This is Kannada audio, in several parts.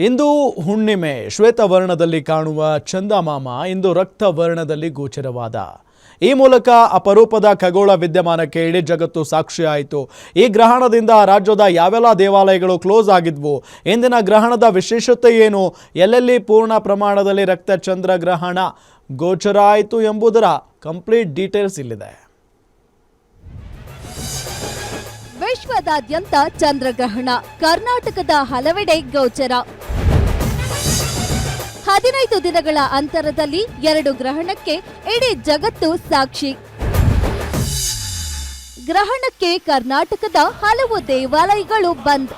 ಇಂದು ಹುಣ್ಣಿಮೆ ಶ್ವೇತವರ್ಣದಲ್ಲಿ ಕಾಣುವ ಚಂದಮಾಮ ಇಂದು ರಕ್ತವರ್ಣದಲ್ಲಿ ಗೋಚರವಾದ. ಈ ಮೂಲಕ ಅಪರೂಪದ ಖಗೋಳ ವಿದ್ಯಮಾನಕ್ಕೆ ಇಡೀ ಜಗತ್ತು ಸಾಕ್ಷಿಯಾಯಿತು. ಈ ಗ್ರಹಣದಿಂದ ರಾಜ್ಯದ ಯಾವೆಲ್ಲ ದೇವಾಲಯಗಳು ಕ್ಲೋಸ್ ಆಗಿದ್ವು, ಇಂದಿನ ಗ್ರಹಣದ ವಿಶೇಷತೆ ಏನು, ಎಲ್ಲೆಲ್ಲಿ ಪೂರ್ಣ ಪ್ರಮಾಣದಲ್ಲಿ ರಕ್ತ ಚಂದ್ರಗ್ರಹಣ ಗೋಚರ ಆಯಿತು ಎಂಬುದರ ಕಂಪ್ಲೀಟ್ ಡೀಟೇಲ್ಸ್ ಇಲ್ಲಿದೆ. ವಿಶ್ವದಾದ್ಯಂತ ಚಂದ್ರಗ್ರಹಣ, ಕರ್ನಾಟಕದ ಹಲವೆಡೆ ಗೋಚರ. 15 ದಿನಗಳ ಅಂತರದಲ್ಲಿ 2 ಗ್ರಹಣಕ್ಕೆ ಇಡೀ ಜಗತ್ತು ಸಾಕ್ಷಿ. ಗ್ರಹಣಕ್ಕೆ ಕರ್ನಾಟಕದ ಹಲವು ದೇವಾಲಯಗಳು ಬಂದ್.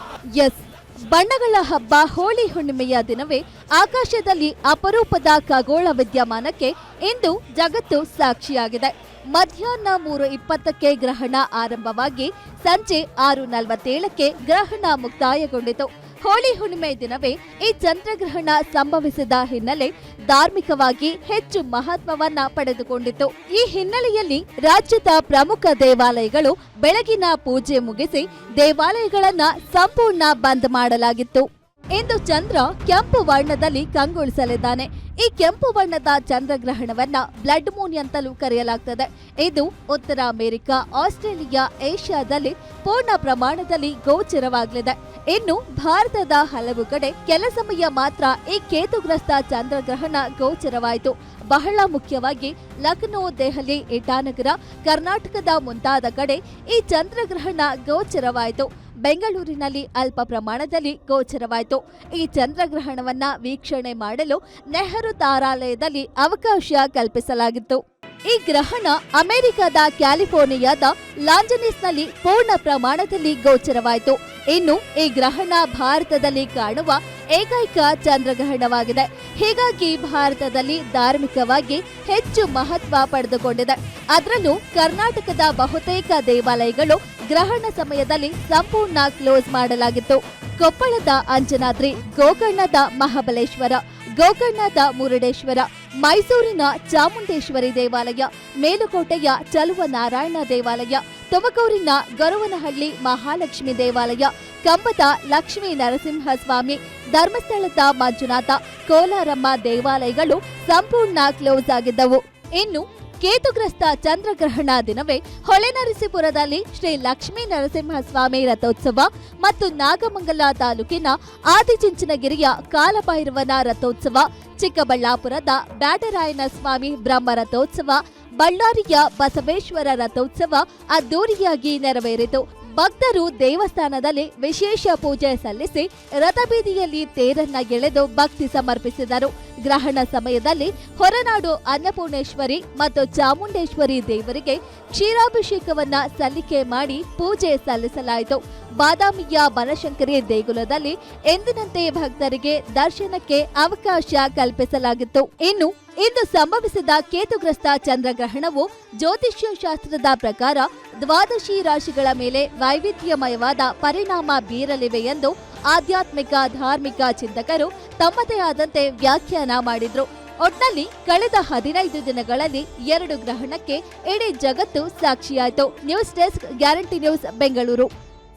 ಬಣ್ಣಗಳ ಹಬ್ಬ ಹೋಳಿ ಹುಣ್ಣಿಮೆಯ ದಿನವೇ ಆಕಾಶದಲ್ಲಿ ಅಪರೂಪದ ಖಗೋಳ ವಿದ್ಯಮಾನಕ್ಕೆ ಇಂದು ಜಗತ್ತು ಸಾಕ್ಷಿಯಾಗಿದೆ. ಮಧ್ಯಾಹ್ನ 3:20ಕ್ಕೆ ಗ್ರಹಣ ಆರಂಭವಾಗಿ ಸಂಜೆ 6:47ಕ್ಕೆ ಗ್ರಹಣ ಮುಕ್ತಾಯಗೊಂಡಿತು. ಹೋಳಿ ಹುಣ್ಣಿಮೆ ದಿನವೇ ಈ ಚಂದ್ರಗ್ರಹಣ ಸಂಭವಿಸಿದ ಹಿನ್ನೆಲೆ ಧಾರ್ಮಿಕವಾಗಿ ಹೆಚ್ಚು ಮಹತ್ವವನ್ನ ಪಡೆದುಕೊಂಡಿತ್ತು. ಈ ಹಿನ್ನೆಲೆಯಲ್ಲಿ ರಾಜ್ಯದ ಪ್ರಮುಖ ದೇವಾಲಯಗಳು ಬೆಳಗಿನ ಪೂಜೆ ಮುಗಿಸಿ ದೇವಾಲಯಗಳನ್ನ ಸಂಪೂರ್ಣ ಬಂದ್ ಮಾಡಲಾಗಿತ್ತು. ಇಂದು ಚಂದ್ರ ಕೆಂಪು ವರ್ಣದಲ್ಲಿ ಕಂಗೊಳಿಸಲಿದ್ದಾನೆ. ಈ ಕೆಂಪು ಬಣ್ಣದ ಚಂದ್ರಗ್ರಹಣವನ್ನ ಬ್ಲಡ್ ಮೂನ್ ಅಂತಲೂ ಕರೆಯಲಾಗ್ತದೆ. ಇದು ಉತ್ತರ ಅಮೆರಿಕ, ಆಸ್ಟ್ರೇಲಿಯಾ, ಏಷ್ಯಾದಲ್ಲಿ ಪೂರ್ಣ ಪ್ರಮಾಣದಲ್ಲಿ ಗೋಚರವಾಗಲಿದೆ. ಇನ್ನು ಭಾರತದ ಹಲವು ಕಡೆ ಕೆಲ ಸಮಯ ಮಾತ್ರ ಈ ಕೇತುಗ್ರಸ್ತ ಚಂದ್ರಗ್ರಹಣ ಗೋಚರವಾಯಿತು. ಬಹಳ ಮುಖ್ಯವಾಗಿ ಲಕ್ನೋ, ದೆಹಲಿ, ಇಟಾನಗರ, ಕರ್ನಾಟಕದ ಮುಂತಾದ ಕಡೆ ಈ ಚಂದ್ರಗ್ರಹಣ ಗೋಚರವಾಯಿತು. ಬೆಂಗಳೂರಿನಲ್ಲಿ ಅಲ್ಪ ಪ್ರಮಾಣದಲ್ಲಿ ಗೋಚರವಾಯಿತು. ಈ ಚಂದ್ರಗ್ರಹಣವನ್ನ ವೀಕ್ಷಣೆ ಮಾಡಲು ನೆಹರು ತಾರಾಲಯದಲ್ಲಿ ಅವಕಾಶ ಕಲ್ಪಿಸಲಾಗಿತ್ತು. ಈ ಗ್ರಹಣ ಅಮೆರಿಕದ ಕ್ಯಾಲಿಫೋರ್ನಿಯಾದ ಲಾಂಜನಿಸ್ನಲ್ಲಿ ಪೂರ್ಣ ಪ್ರಮಾಣದಲ್ಲಿ ಗೋಚರವಾಯಿತು. ಇನ್ನು ಈ ಗ್ರಹಣ ಭಾರತದಲ್ಲಿ ಕಾಣುವ ಏಕೈಕ ಚಂದ್ರಗ್ರಹಣವಾಗಿದೆ. ಹೀಗಾಗಿ ಭಾರತದಲ್ಲಿ ಧಾರ್ಮಿಕವಾಗಿ ಹೆಚ್ಚು ಮಹತ್ವ ಪಡೆದುಕೊಂಡಿದೆ. ಅದರಲ್ಲೂ ಕರ್ನಾಟಕದ ಬಹುತೇಕ ದೇವಾಲಯಗಳು ಗ್ರಹಣ ಸಮಯದಲ್ಲಿ ಸಂಪೂರ್ಣ ಕ್ಲೋಸ್ ಮಾಡಲಾಗಿತ್ತು. ಕೊಪ್ಪಳದ ಅಂಜನಾದ್ರಿ, ಗೋಕರ್ಣದ ಮಹಾಬಲೇಶ್ವರ, ಗೋಕರ್ಣದ ಮುರುಡೇಶ್ವರ, ಮೈಸೂರಿನ ಚಾಮುಂಡೇಶ್ವರಿ ದೇವಾಲಯ, ಮೇಲುಕೋಟೆಯ ಚಲುವನಾರಾಯಣ ದೇವಾಲಯ, ತುಮಕೂರಿನ ಗೊರವನಹಳ್ಳಿ ಮಹಾಲಕ್ಷ್ಮಿ ದೇವಾಲಯ, ಕಂಬದ ಲಕ್ಷ್ಮೀ ನರಸಿಂಹಸ್ವಾಮಿ, ಧರ್ಮಸ್ಥಳದ ಮಂಜುನಾಥ, ಕೋಲಾರಮ್ಮ ದೇವಾಲಯಗಳು ಸಂಪೂರ್ಣ ಕ್ಲೋಸ್ ಆಗಿದ್ದವು. ಇನ್ನು ಕೇತುಗ್ರಸ್ತ ಚಂದ್ರಗ್ರಹಣ ದಿನವೇ ಹೊಳೆನರಸೀಪುರದಲ್ಲಿ ಶ್ರೀ ಲಕ್ಷ್ಮೀ ನರಸಿಂಹಸ್ವಾಮಿ ರಥೋತ್ಸವ ಮತ್ತು ನಾಗಮಂಗಲ ತಾಲೂಕಿನ ಆದಿಚುಂಚನಗಿರಿಯ ಕಾಲಭೈರವನ ರಥೋತ್ಸವ, ಚಿಕ್ಕಬಳ್ಳಾಪುರದ ಬ್ಯಾಟರಾಯನ ಸ್ವಾಮಿ ಬ್ರಹ್ಮ ರಥೋತ್ಸವ, ಬಳ್ಳಾರಿಯ ಬಸವೇಶ್ವರ ರಥೋತ್ಸವ ಅದ್ದೂರಿಯಾಗಿ ನೆರವೇರಿತು. ಭಕ್ತರು ದೇವಸ್ಥಾನದಲ್ಲಿ ವಿಶೇಷ ಪೂಜೆ ಸಲ್ಲಿಸಿ ರಥಬೀದಿಯಲ್ಲಿ ತೇರನ್ನ ಎಳೆದು ಭಕ್ತಿ ಸಮರ್ಪಿಸಿದರು. ಗ್ರಹಣ ಸಮಯದಲ್ಲಿ ಹೊರನಾಡು ಅನ್ನಪೂರ್ಣೇಶ್ವರಿ ಮತ್ತು ಚಾಮುಂಡೇಶ್ವರಿ ದೇವರಿಗೆ ಕ್ಷೀರಾಭಿಷೇಕವನ್ನ ಸಲ್ಲಿಕೆ ಮಾಡಿ ಪೂಜೆ ಸಲ್ಲಿಸಲಾಯಿತು. ಬಾದಾಮಿಯ ಬನಶಂಕರಿ ದೇಗುಲದಲ್ಲಿ ಎಂದಿನಂತೆ ಭಕ್ತರಿಗೆ ದರ್ಶನಕ್ಕೆ ಅವಕಾಶ ಕಲ್ಪಿಸಲಾಗಿತ್ತು. ಇನ್ನು ಇಂದು ಸಂಭವಿಸಿದ ಕೇತುಗ್ರಸ್ತ ಚಂದ್ರಗ್ರಹಣವು ಜ್ಯೋತಿಷ್ಯ ಶಾಸ್ತ್ರದ ಪ್ರಕಾರ ದ್ವಾದಶಿ ರಾಶಿಗಳ ಮೇಲೆ ವೈವಿಧ್ಯಮಯವಾದ ಪರಿಣಾಮ ಬೀರಲಿವೆ ಎಂದು ಆಧ್ಯಾತ್ಮಿಕ ಧಾರ್ಮಿಕ ಚಿಂತಕರು ತಮ್ಮದೇ ಆದಂತೆ ವ್ಯಾಖ್ಯಾನ ಮಾಡಿದ್ರು. ಒಟ್ನಲ್ಲಿ ಕಳೆದ 15 ದಿನಗಳಲ್ಲಿ 2 ಗ್ರಹಣಕ್ಕೆ ಇಡೀ ಜಗತ್ತು ಸಾಕ್ಷಿಯಾಯಿತು. News desk, guarantee news, Bengaluru.